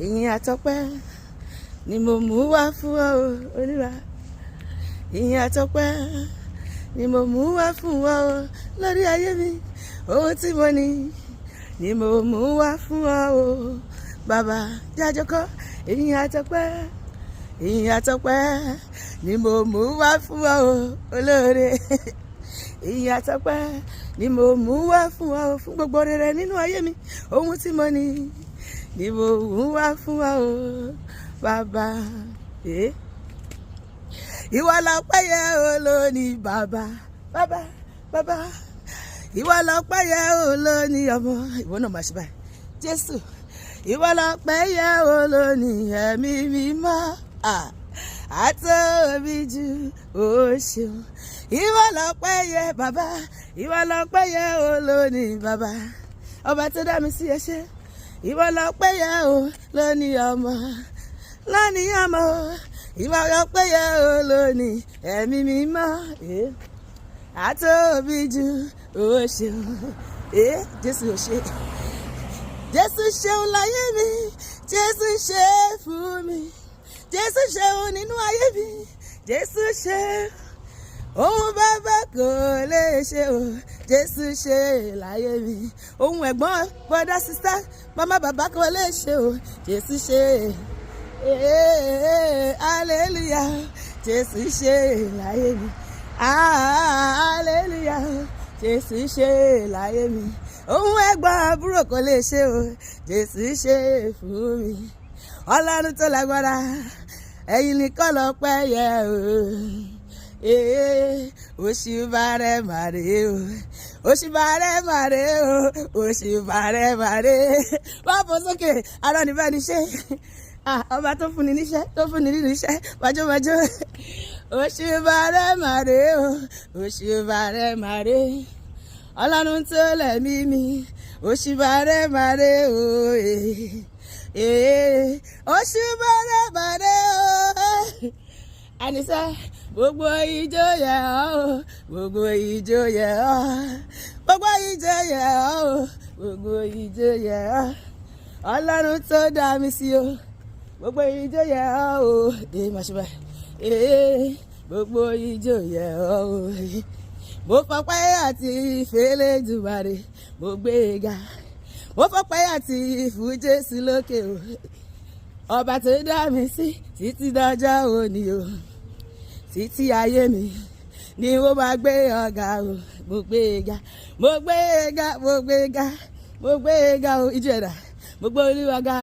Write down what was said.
ìyìn àtọpẹ́ ni mo mú wá fún ọ Olúwa. Ìyìn àtọpẹ́ ni mo mú wá fún ọ lórí ayé mi. Ohun tí mo ní ni mo mú wá fún ọ bàbá. Jájọkọ́ ìyìn àtọpẹ́, ìyìn àtọpẹ́ ni mo mú wá fún ọ olóore. Ìyìn àtọpẹ́ ni mo mú wá fún ọ fún gbogbo rere nínú ayé mi. Ohun tí mo ní ni mo mú wá fún ọ bàbá. Ìwọ lọpẹ́ yẹ olóní bàbá, bàbá, bàbá. Ìwọ lọpẹ́ yẹ olóní ọmọ. Ìwọ náà máa ṣe báyìí. Jésù. Ìwọ lọpẹ́ yẹ olóní ẹ̀mí mímọ́. Àtóbi jù ó ṣeun. Ìwọ lọpẹ́ yẹ bàbá. Ìwọ lọpẹ́ yẹ olóní bàbá. Ọba tó dá mi sí ẹ ṣé. Ìwọ lọpẹ́ yẹ olóní ọmọ. Lóní ọmọ. Ìwọ lọpẹ́ yẹ olóní ẹ̀mí mímọ́. Àtóbi jù ó ṣeun. Jésù ò ṣe. Jésù ṣeun láyé mi. Jésù ṣe fún mi. Jésù ṣeun nínú ayé mi. Jésù ṣe ohun bàbá kò lè ṣe o. Jésù ṣe láyé mi. Ohun ẹ̀gbọ́n bọ́dá sísá màmá bàbá kò lè ṣe o. Jésù ṣe. Hallelujah. Jésù ṣe láyé mi. Hallelujah. Jésù ṣe láyé mi. Ohun ẹ̀gbọ́n àbúrò kò lè ṣe o. Jésù ṣe fún mi. Ọlọ́run tó lágbára, ẹ̀yin nìkan lọ́pẹ́ yẹ o. Òṣùbà rẹ̀ màrè o. Òṣùbà rẹ̀ màrè o. Òṣùbà rẹ̀ màrè. Wá fò sókè, ará ní bá ní ṣe. Ọba tó fún ni níṣẹ́, tó fún ni nínú iṣẹ́, wájúwájú. Òṣùbà rẹ̀ màrè o. Òṣùbà rẹ̀ màrè. Ọlọ́run tó lẹ̀mí mi. Òṣùbà rẹ̀ màrè o. Òṣùbà rẹ̀ màrè o. Àníṣe gbogbo ijó yẹ ọ́, gbogbo ijó yẹ ọ́, gbogbo ijó yẹ ọ́, gbogbo ijó yẹ ọ́. Ọlọ́run tó dá mi sí o, gbogbo ijó yẹ ọ́. Máa ṣe báyìí. Gbogbo ijó yẹ ọ́. Mo fọpẹ́ àti ìfẹ́lẹ́ Èdùmàrè, mo gbé e ga. Mo fọpẹ́ àti ìfún Jésù lókè o. Ọba tó dá mi sí títí dọjọ́ òní o. Títí ayé mi ni ó máa gbé ọ̀gá o. Mo gbé e ga, mo gbé e ga, mo gbé e ga, mo gbé e ga o. Ìjọ ẹ̀dá, mo gbé Olúwa ga.